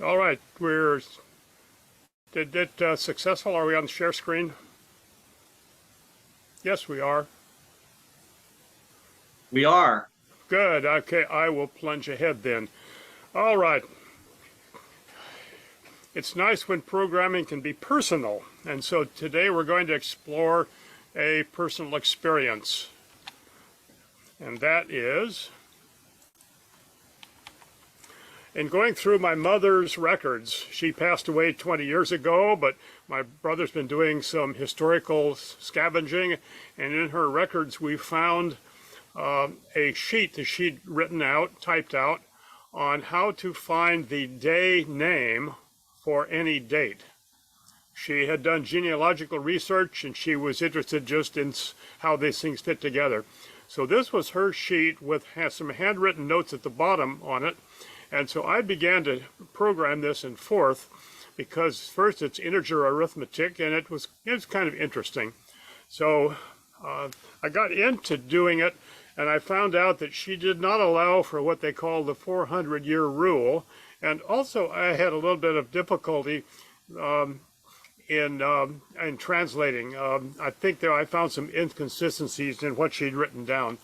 All right, did it successful? Are we on the share screen? Yes, we are. We are. Good. Okay, I will plunge ahead then. All right. It's nice when programming can be personal, and so today we're going to explore a personal experience, and that is in going through my mother's records. She passed away 20 years ago, but my brother's been doing some historical scavenging, and in her records we found a sheet that she'd written out, typed out, on how to find the day name for any date. She had done genealogical research, and she was interested just in how these things fit together. So this was her sheet with some handwritten notes at the bottom on it. And so I began to program this in Forth because first it's integer arithmetic, and it was kind of interesting. So I got into doing it, and I found out that she did not allow for what they call the 400-year rule. And also I had a little bit of difficulty in translating. I think that I found some inconsistencies in what she'd written down.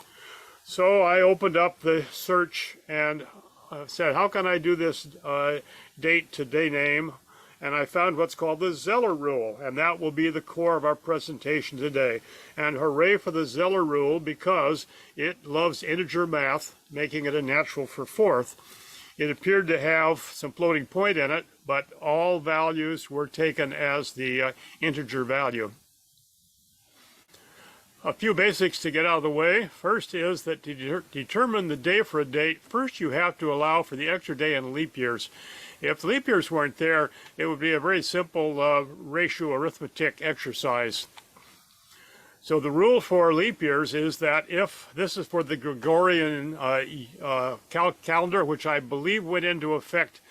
So I opened up the search and said, how can I do this date to day name? And I found what's called the Zeller rule, and that will be the core of our presentation today. And hooray for the Zeller rule, because it loves integer math, making it a natural for Forth. It appeared to have some floating point in it, but all values were taken as the integer value. A few basics to get out of the way. First is that to determine the day for a date, first you have to allow for the extra day in leap years. If the leap years weren't there, it would be a very simple ratio arithmetic exercise. So the rule for leap years is that if this is for the Gregorian calendar, which I believe went into effect,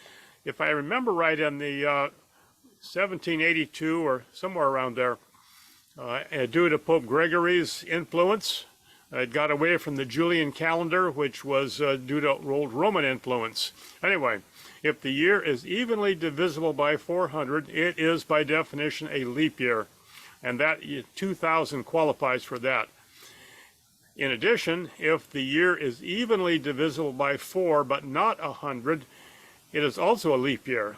if I remember right, in the 1782 or somewhere around there, due to Pope Gregory's influence. It got away from the Julian calendar, which was due to old Roman influence. Anyway, if the year is evenly divisible by 400, it is by definition a leap year, and that 2000 qualifies for that. In addition, if the year is evenly divisible by 4 but not 100, it is also a leap year.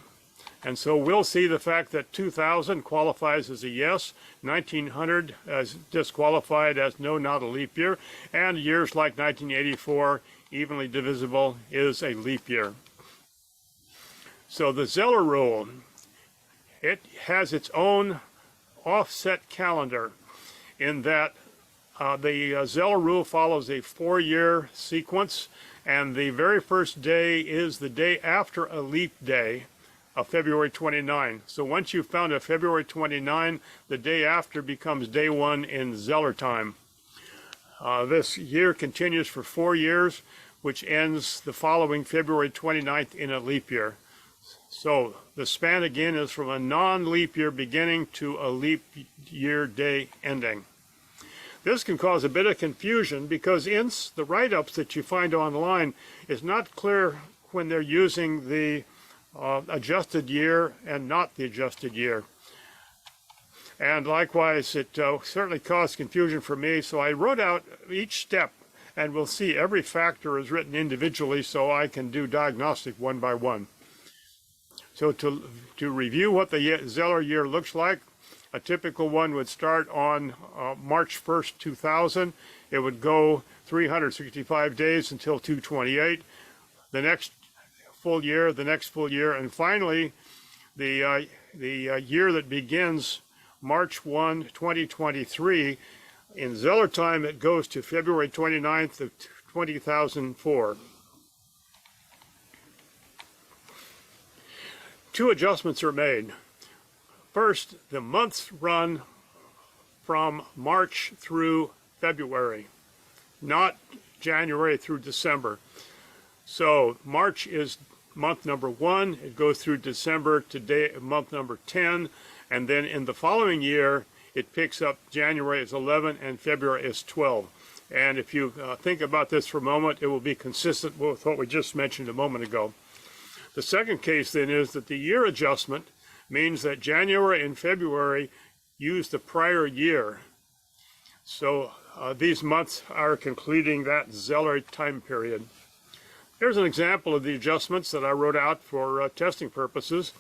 And so we'll see the fact that 2000 qualifies as a yes, 1900 as disqualified as no, not a leap year, and years like 1984, evenly divisible, is a leap year. So the Zeller rule, it has its own offset calendar in that the Zeller rule follows a 4-year sequence, and the very first day is the day after a leap day of February 29. So once you've found a February 29, the day after becomes day 1 in Zeller time. This year continues for 4 years, which ends the following February 29th in a leap year. So the span again is from a non-leap year beginning to a leap year day ending. This can cause a bit of confusion because in the write-ups that you find online, it's not clear when they're using the adjusted year and not the adjusted year. And likewise, it certainly caused confusion for me, so I wrote out each step, and we'll see every factor is written individually so I can do diagnostic one by one. So to review what the Zeller year looks like, a typical one would start on March 1st, 2000. It would go 365 days until 228. The next full year, the next full year, and finally the year that begins March 1, 2023. In Zeller time, it goes to February 29th of 2004. Two adjustments are made. First, the months run from March through February, not January through December. So March is month number 1, it goes through December to month number 10, and then in the following year it picks up January is 11 and February is 12. And if you think about this for a moment, it will be consistent with what we just mentioned a moment ago. The second case then is that the year adjustment means that January and February use the prior year. So these months are concluding that Zeller time period. Here's an example of the adjustments that I wrote out for testing purposes.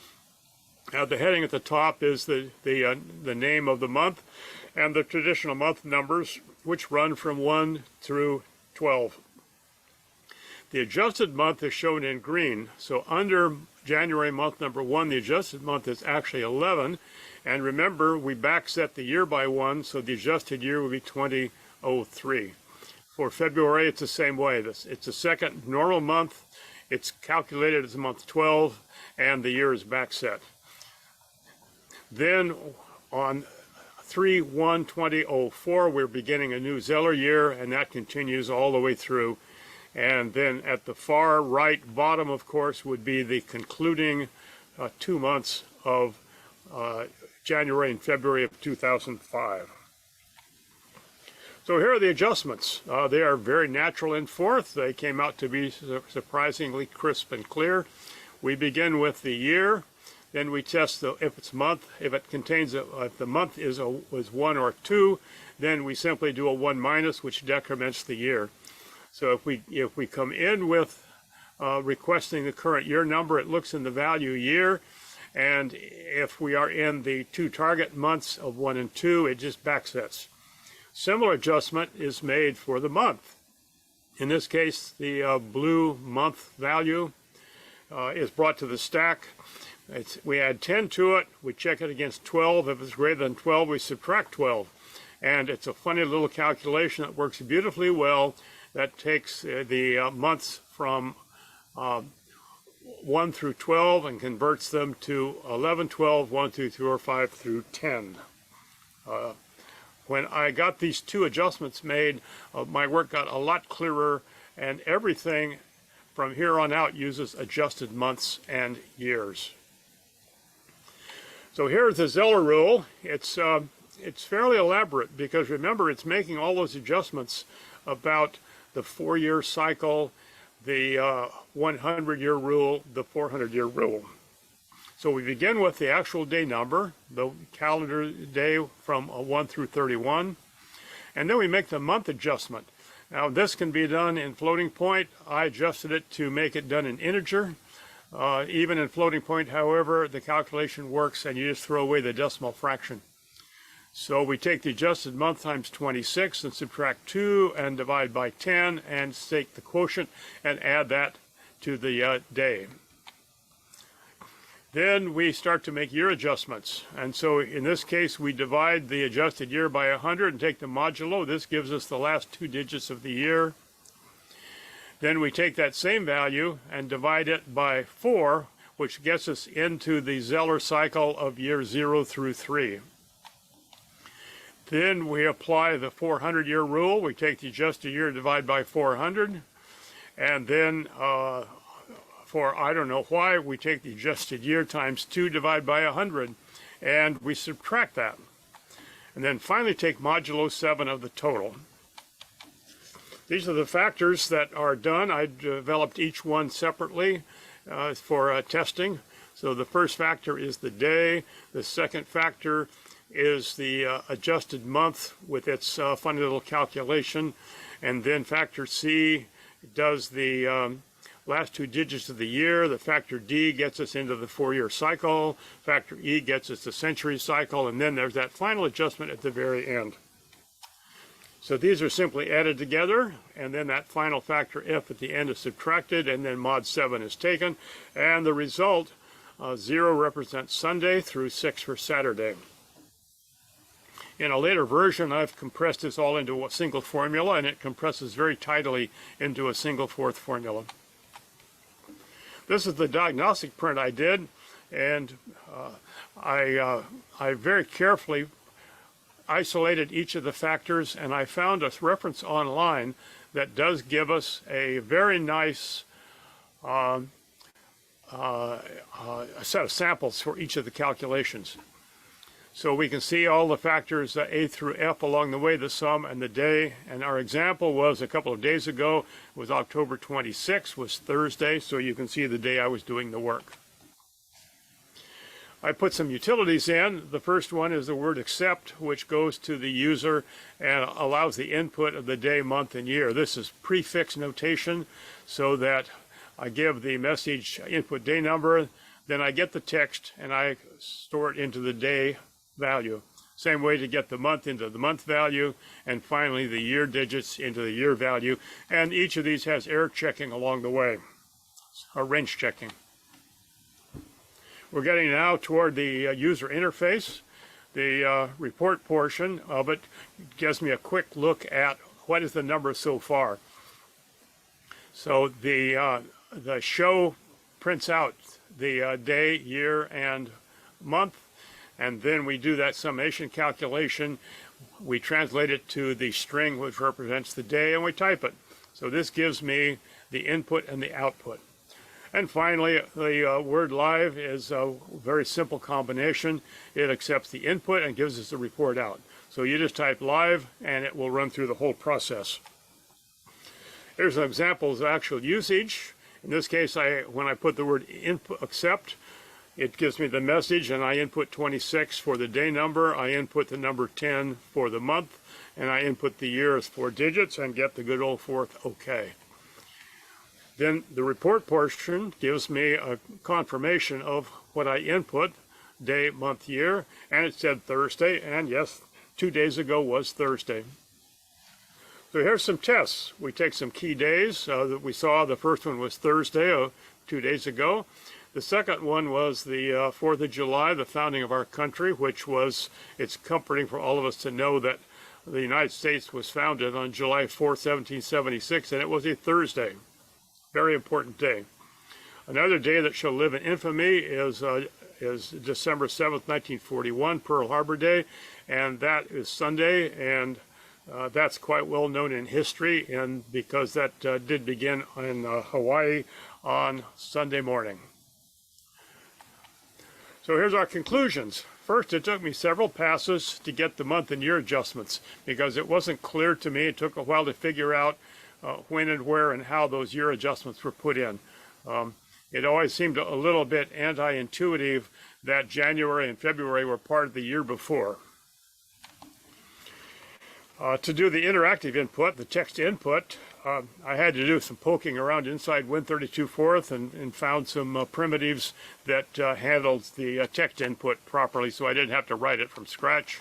The heading at the top is the name of the month and the traditional month numbers, which run from 1 through 12. The adjusted month is shown in green, so under January month number 1, the adjusted month is actually 11. And remember, we backset the year by 1, so the adjusted year will be 2003. For February, it's the same way. It's the second normal month. It's calculated as month 12, and the year is backset. Then on 3/1/2004, we're beginning a new Zeller year, and that continues all the way through. And then at the far right bottom, of course, would be the concluding 2 months of January and February of 2005. So here are the adjustments. They are very natural in forth. They came out to be surprisingly crisp and clear. We begin with the year. Then we test if it's month. If it contains if the month is 1 or 2, then we simply do a 1 minus, which decrements the year. So if we come in with requesting the current year number, it looks in the value year. And if we are in the 2 target months of 1 and 2, it just backsets. Similar adjustment is made for the month. In this case, the blue month value is brought to the stack. We add 10 to it. We check it against 12. If it's greater than 12, we subtract 12. And it's a funny little calculation that works beautifully well. That takes the months from 1 through 12 and converts them to 11, 12, 1, 2, 3, 4, 5 through 10. When I got these 2 adjustments made, my work got a lot clearer, and everything from here on out uses adjusted months and years. So here's the Zeller rule. It's fairly elaborate because remember, it's making all those adjustments about the 4-year cycle, the 100-year rule, the 400-year rule. So we begin with the actual day number, the calendar day from 1 through 31, and then we make the month adjustment. Now this can be done in floating point. I adjusted it to make it done in integer. Even in floating point, however, the calculation works and you just throw away the decimal fraction. So we take the adjusted month times 26 and subtract 2 and divide by 10 and take the quotient and add that to the day. Then we start to make year adjustments. And so in this case, we divide the adjusted year by 100 and take the modulo. This gives us the last 2 digits of the year. Then we take that same value and divide it by 4, which gets us into the Zeller cycle of year 0 through 3. Then we apply the 400-year rule. We take the adjusted year, divide by 400, and then for I don't know why, we take the adjusted year times 2, divide by 100, and we subtract that. And then finally take modulo 7 of the total. These are the factors that are done. I developed each one separately for testing. So the first factor is the day. The second factor is the adjusted month with its funny little calculation. And then factor C does the last 2 digits of the year. The factor D gets us into the 4-year cycle. Factor E gets us the century cycle. And then there's that final adjustment at the very end. So these are simply added together, and then that final factor F at the end is subtracted, and then mod 7 is taken. And the result, 0 represents Sunday through 6 for Saturday. In a later version, I've compressed this all into a single formula, and it compresses very tidily into a single 4th formula. This is the diagnostic print I did, and I very carefully isolated each of the factors, and I found a reference online that does give us a very nice a set of samples for each of the calculations. So we can see all the factors A through F along the way, the sum and the day. And our example was a couple of days ago, it was October 26th, was Thursday, so you can see the day I was doing the work. I put some utilities in. The first one is the word accept, which goes to the user and allows the input of the day, month, and year. This is prefix notation so that I give the message input day number, then I get the text and I store it into the day value. Same way to get the month into the month value, and finally the year digits into the year value. And each of these has error checking along the way, or range checking. We're getting now toward the user interface. The report portion of it gives me a quick look at what is the number so far. So the show prints out the day, year, and month, and then we do that summation calculation. We translate it to the string which represents the day, and we type it. So this gives me the input and the output. And finally, the word live is a very simple combination. It accepts the input and gives us the report out. So you just type live and it will run through the whole process. Here's an example of actual usage. In this case, when I put the word input accept, it gives me the message, and I input 26 for the day number, I input the number 10 for the month, and I input the year as 4 digits and get the good old fourth OK. Then the report portion gives me a confirmation of what I input, day, month, year, and it said Thursday, and yes, 2 days ago was Thursday. So here's some tests. We take some key days that we saw. The first one was Thursday, 2 days ago. The second one was the 4th of July, the founding of our country, which was, it's comforting for all of us to know that the United States was founded on July 4th, 1776, and it was a Thursday. Very important day. Another day that shall live in infamy is December 7th, 1941, Pearl Harbor Day, and that is Sunday, and that's quite well known in history, and because that did begin in Hawaii on Sunday morning. So here's our conclusions. First, it took me several passes to get the month and year adjustments because it wasn't clear to me. It took a while to figure out when and where and how those year adjustments were put in. It always seemed a little bit anti-intuitive that January and February were part of the year before. To do the interactive input, the text input, I had to do some poking around inside Win32.4 and found some primitives that handled the text input properly, so I didn't have to write it from scratch.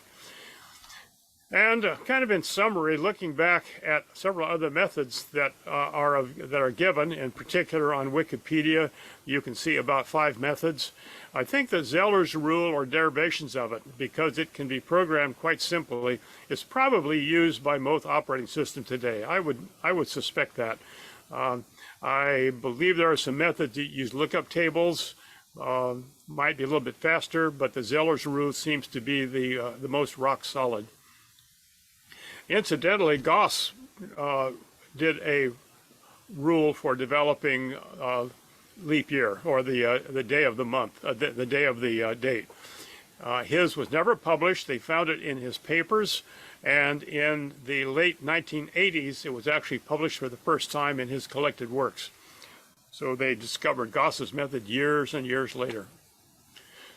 And kind of in summary, looking back at several other methods that are given, in particular on Wikipedia, you can see about 5 methods. I think that Zeller's rule or derivations of it, because it can be programmed quite simply, is probably used by most operating systems today. I would suspect that. I believe there are some methods that use lookup tables, might be a little bit faster, but the Zeller's rule seems to be the most rock solid. Incidentally, Gauss did a rule for developing leap year, or the day of the month, the day of the date. His was never published. They found it in his papers, and in the late 1980s, it was actually published for the first time in his collected works. So they discovered Gauss's method years and years later.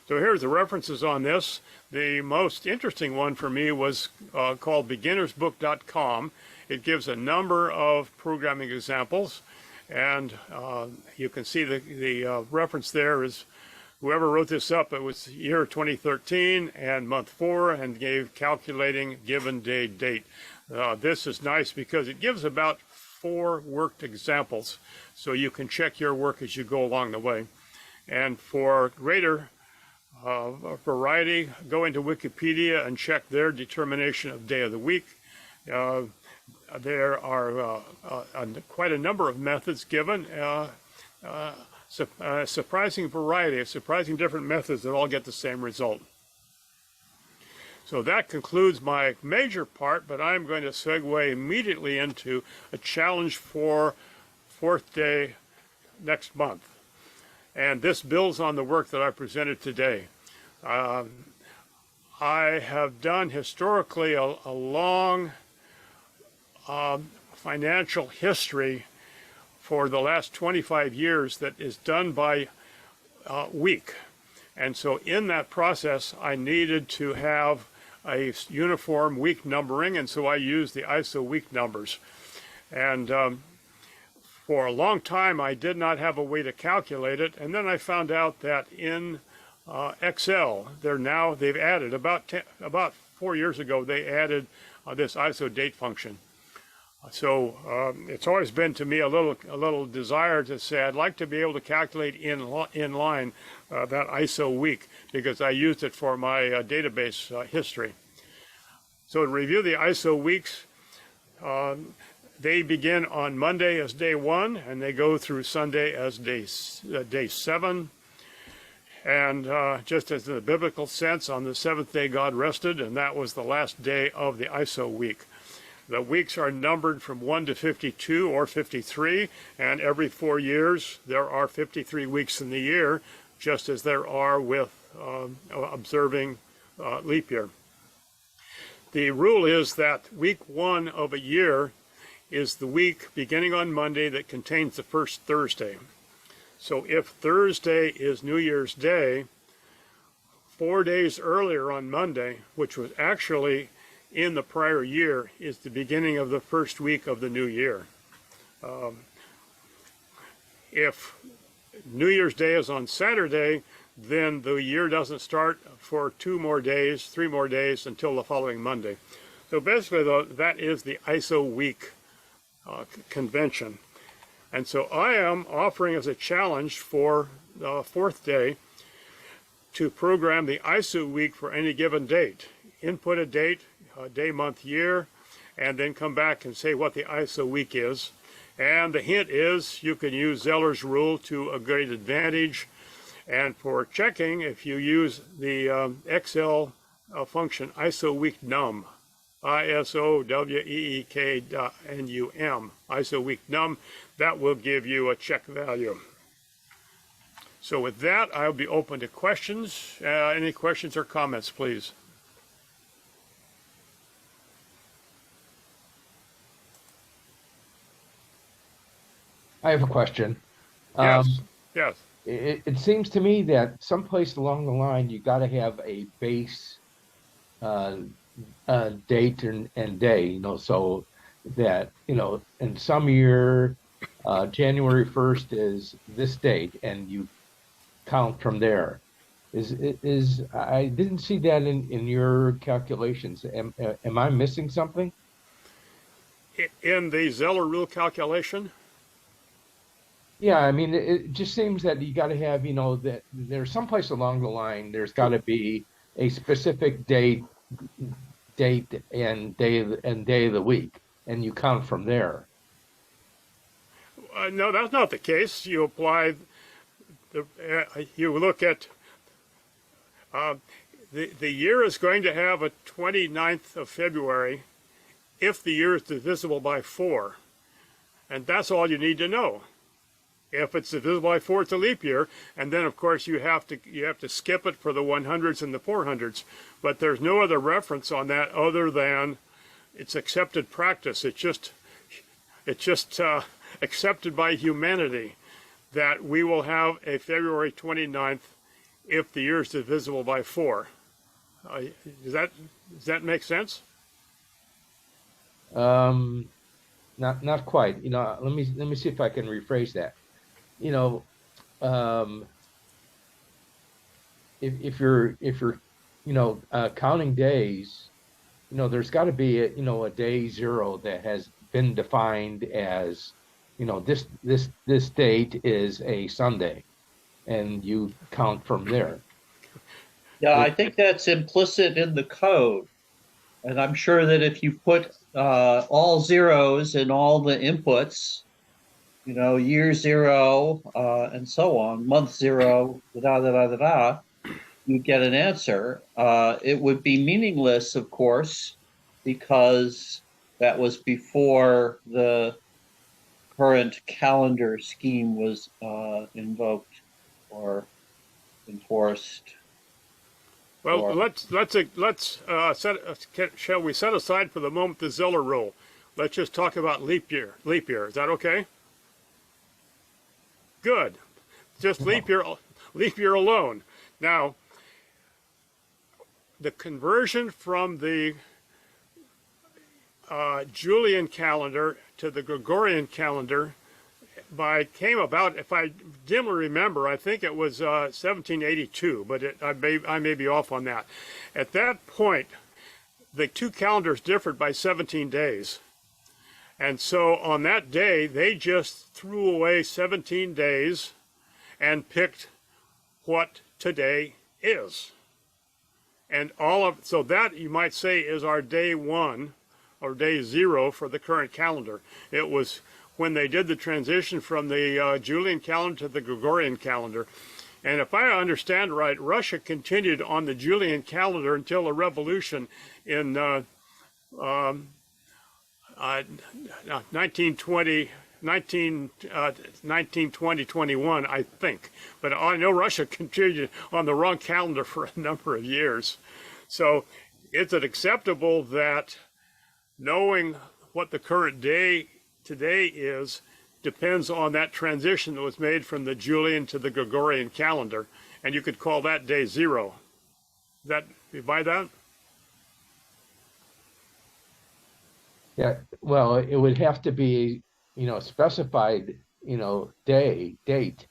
So here's the references on this. The most interesting one for me was called beginnersbook.com. It gives a number of programming examples, and you can see the reference there is whoever wrote this up, it was year 2013 and month 4, and gave calculating given day date. This is nice because it gives about 4 worked examples, so you can check your work as you go along the way. And for greater variety, go into Wikipedia and check their determination of day of the week. There are quite a number of methods given, a surprising variety of surprising different methods that all get the same result. So that concludes my major part, but I'm going to segue immediately into a challenge for 4th day next month. And this builds on the work that I presented today. I have done historically a long financial history for the last 25 years that is done by week. And so in that process, I needed to have a uniform week numbering, and so I used the ISO week numbers. And for a long time, I did not have a way to calculate it, and then I found out that in Excel, they've added about 4 years ago. They added this ISO date function. So it's always been to me a little desire to say I'd like to be able to calculate in line that ISO week, because I used it for my database history. So to review the ISO weeks, they begin on Monday as day 1, and they go through Sunday as day 7. And just as in the biblical sense, on the 7th day God rested, and that was the last day of the ISO week. The weeks are numbered from 1 to 52 or 53, and every 4 years there are 53 weeks in the year, just as there are with observing leap year. The rule is that week 1 of a year is the week beginning on Monday that contains the first Thursday. So if Thursday is New Year's Day, 4 days earlier on Monday, which was actually in the prior year, is the beginning of the first week of the new year. If New Year's Day is on Saturday, then the year doesn't start for 3 more days until the following Monday. So basically, though, that is the ISO week convention. And so I am offering as a challenge for the 4th day to program the ISO week for any given date. Input a date, day, month, year, and then come back and say what the ISO week is. And the hint is you can use Zeller's rule to a great advantage. And for checking, if you use the Excel function ISO week num, ISOWEEK.NUM, ISO week num, that will give you a check value. So with that, I'll be open to questions. Any questions or comments, please? I have a question. Yes. Yes. It seems to me that someplace along the line you got to have a base date and day, so that, in some year, January 1st is this date, and you count from there. I didn't see that in your calculations. Am I missing something? In the Zeller rule calculation? Yeah, I mean, it just seems that you got to have, that there's someplace along the line, there's got to be a specific date and day of the week, and you count from there. No, that's not the case. You apply you look at the year is going to have a 29th of February if the year is divisible by 4, and that's all you need to know. If it's divisible by 4, it's a leap year, and then of course you have to skip it for the 100s and the 400s. But there's no other reference on that other than it's accepted practice. It's just accepted by humanity that we will have a February 29th if the year is divisible by 4. Does that make sense? Not quite. Let me see if I can rephrase that. If you're counting days, there's got to be a day 0 that has been defined as, this date is a Sunday, and you count from there. Yeah, I think that's implicit in the code. And I'm sure that if you put all zeros in all the inputs, year 0, and so on, month 0, you get an answer. It would be meaningless, of course, because that was before the current calendar scheme was invoked or enforced. Well, Or shall we set aside for the moment the Zeller rule? Let's just talk about leap year. Leap year, is that okay? Good. Just leap year alone. Now, the conversion from the Julian calendar to the Gregorian calendar came about, if I dimly remember, I think it was 1782, but I may be off on that. At that point, the two calendars differed by 17 days. And so on that day, they just threw away 17 days and picked what today is. And so that, you might say, is our day one or day zero for the current calendar. It was when they did the transition from the Julian calendar to the Gregorian calendar. And if I understand right, Russia continued on the Julian calendar until the revolution in 1920, 21, I think. But I know Russia continued on the wrong calendar for a number of years. So is it acceptable that knowing what the current day today is depends on that transition that was made from the Julian to the Gregorian calendar, and you could call that day zero? You buy that? Yeah, well, it would have to be, specified, date.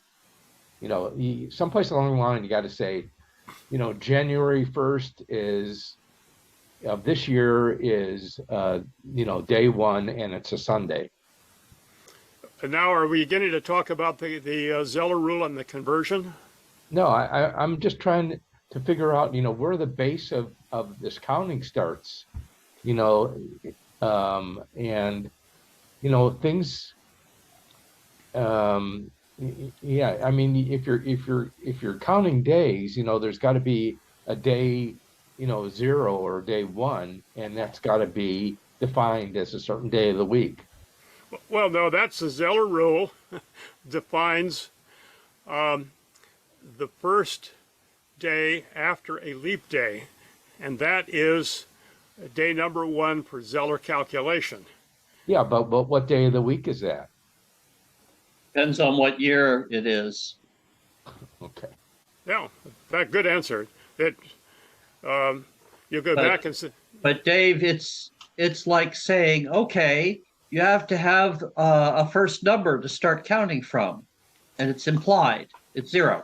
Someplace along the line, you got to say, January 1st of this year is, day one, and it's a Sunday. And now, are we beginning to talk about the Zeller rule and the conversion? No, I'm just trying to figure out, where the base of this counting starts, and things. Yeah, I mean, if you're counting days, there's got to be a day, zero or day one, and that's got to be defined as a certain day of the week. Well, no, that's the Zeller rule. Defines the first day after a leap day, and that is day number one for Zeller calculation. Yeah, but what day of the week is that? depends on what year it is. Okay. Yeah, that good answer. That you go back and say. But Dave, it's like saying, okay, you have to have a first number to start counting from, and it's implied. It's zero.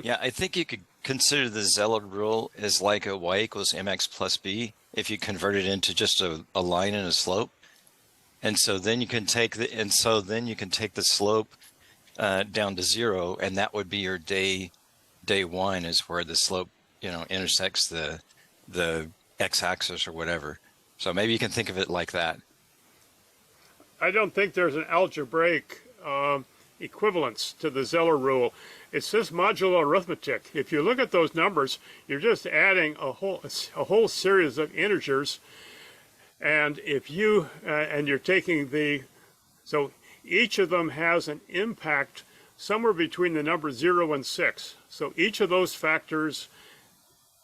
Yeah, I think you could consider the Zeller rule as like a y equals mx plus b if you convert it into just a line and a slope. And so then you can take the slope down to zero, and that would be your day one is where the slope, intersects the x-axis or whatever. So maybe you can think of it like that. I don't think there's an algebraic equivalence to the Zeller rule. It's just modular arithmetic. If you look at those numbers, you're just adding a whole series of integers, and if you and you're taking so each of them has an impact somewhere between the number 0 and 6. So each of those factors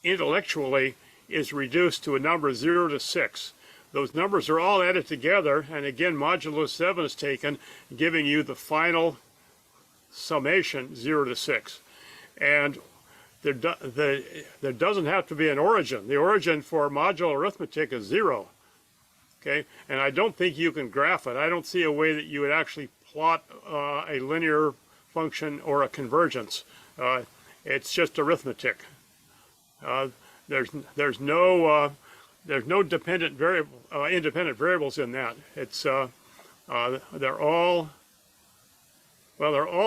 intellectually is reduced to a number 0 to 6. Those numbers are all added together, and again, modulo 7 is taken, giving you the final summation 0 to 6. And there doesn't have to be an origin. The origin for modular arithmetic is 0. Okay, and I don't think you can graph it. I don't see a way that you would actually plot a linear function or a convergence. It's just arithmetic. There's no independent variables in that. It's they're all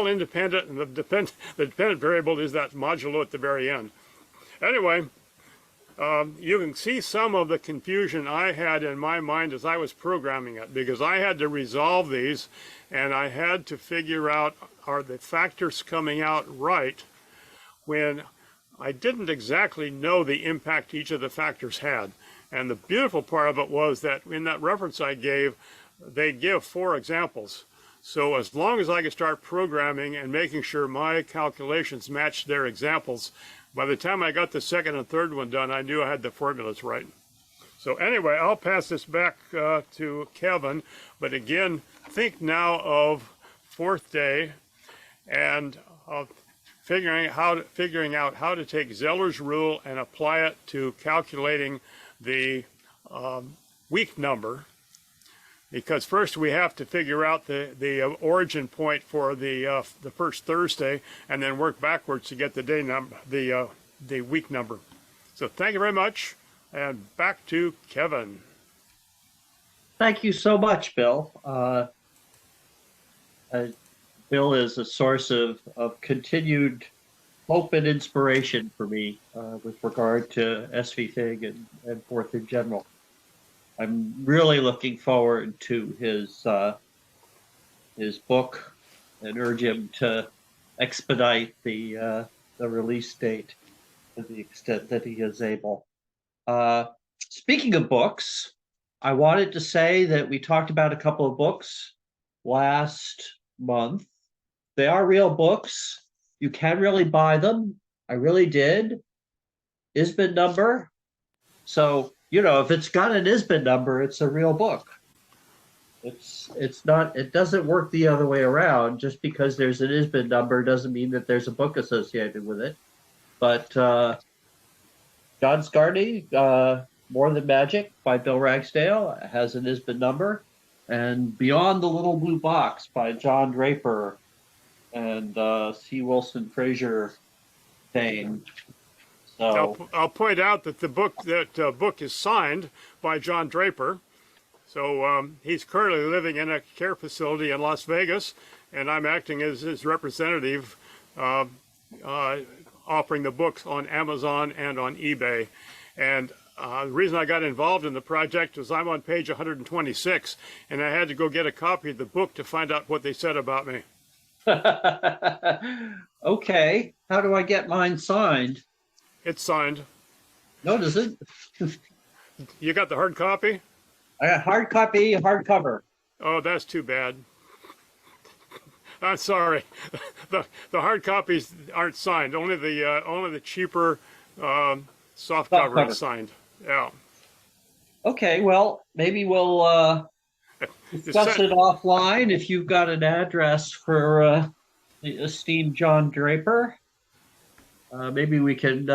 independent, and the dependent variable is that modulo at the very end. Anyway, you can see some of the confusion I had in my mind as I was programming it, because I had to resolve these, and I had to figure out, are the factors coming out right, when I didn't exactly know the impact each of the factors had. And the beautiful part of it was that in that reference I gave, they give 4 examples. So as long as I could start programming and making sure my calculations matched their examples, by the time I got the second and third one done, I knew I had the formulas right. So anyway, I'll pass this back to Kevin. But again, think now of fourth day and figuring out how to take Zeller's rule and apply it to calculating the week number. Because first we have to figure out the origin point for the first Thursday, and then work backwards to get the day number, the week number. So thank you very much, and back to Kevin. Thank you so much, Bill. Bill is a source of continued hope and inspiration for me with regard to SVFig and Fourth in general. I'm really looking forward to his book and urge him to expedite the release date to the extent that he is able. Speaking of books, I wanted to say that we talked about a couple of books last month. They are real books. You can really buy them. I really did. ISBN number. So, you know, if it's got an ISBN number, it's a real book. It's not, it doesn't work the other way around. Just because there's an ISBN number doesn't mean that there's a book associated with it. But John Scarney, More Than Magic by Bill Ragsdale has an ISBN number. And Beyond the Little Blue Box by John Draper and C. Wilson Fraser fame. So I'll point out that the book is signed by John Draper. So he's currently living in a care facility in Las Vegas, and I'm acting as his representative, offering the books on Amazon and on eBay. And the reason I got involved in the project was I'm on page 126, and I had to go get a copy of the book to find out what they said about me. okay, how do I get mine signed? It's signed. No, does it? You got the hard copy? I got hard copy, hardcover. Oh, that's too bad. I'm sorry. The hard copies aren't signed. Only the cheaper soft cover is signed. Yeah. Okay, well, maybe we'll discuss it offline if you've got an address for the esteemed John Draper. Maybe we can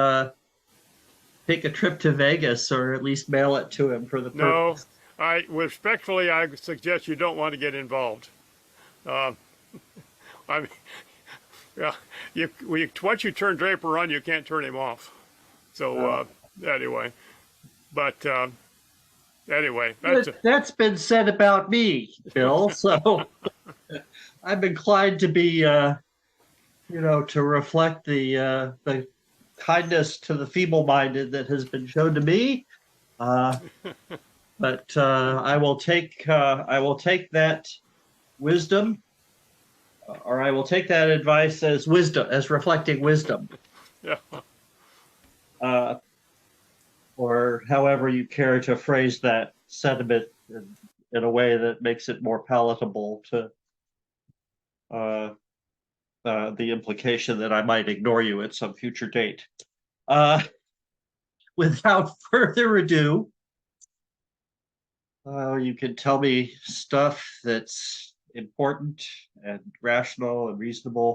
take a trip to Vegas or at least mail it to him for the purpose. No, respectfully, I suggest you don't want to get involved. I mean, yeah, once you turn Draper on, you can't turn him off. So anyway, but anyway, that's been said about me, Bill. So I'm inclined to be, to reflect the kindness to the feeble-minded that has been shown to me. But I will take that wisdom, or I will take that advice as wisdom, as reflecting wisdom. Yeah. Or however you care to phrase that sentiment in a way that makes it more palatable to the implication that I might ignore you at some future date. Without further ado, you can tell me stuff that's important and rational and reasonable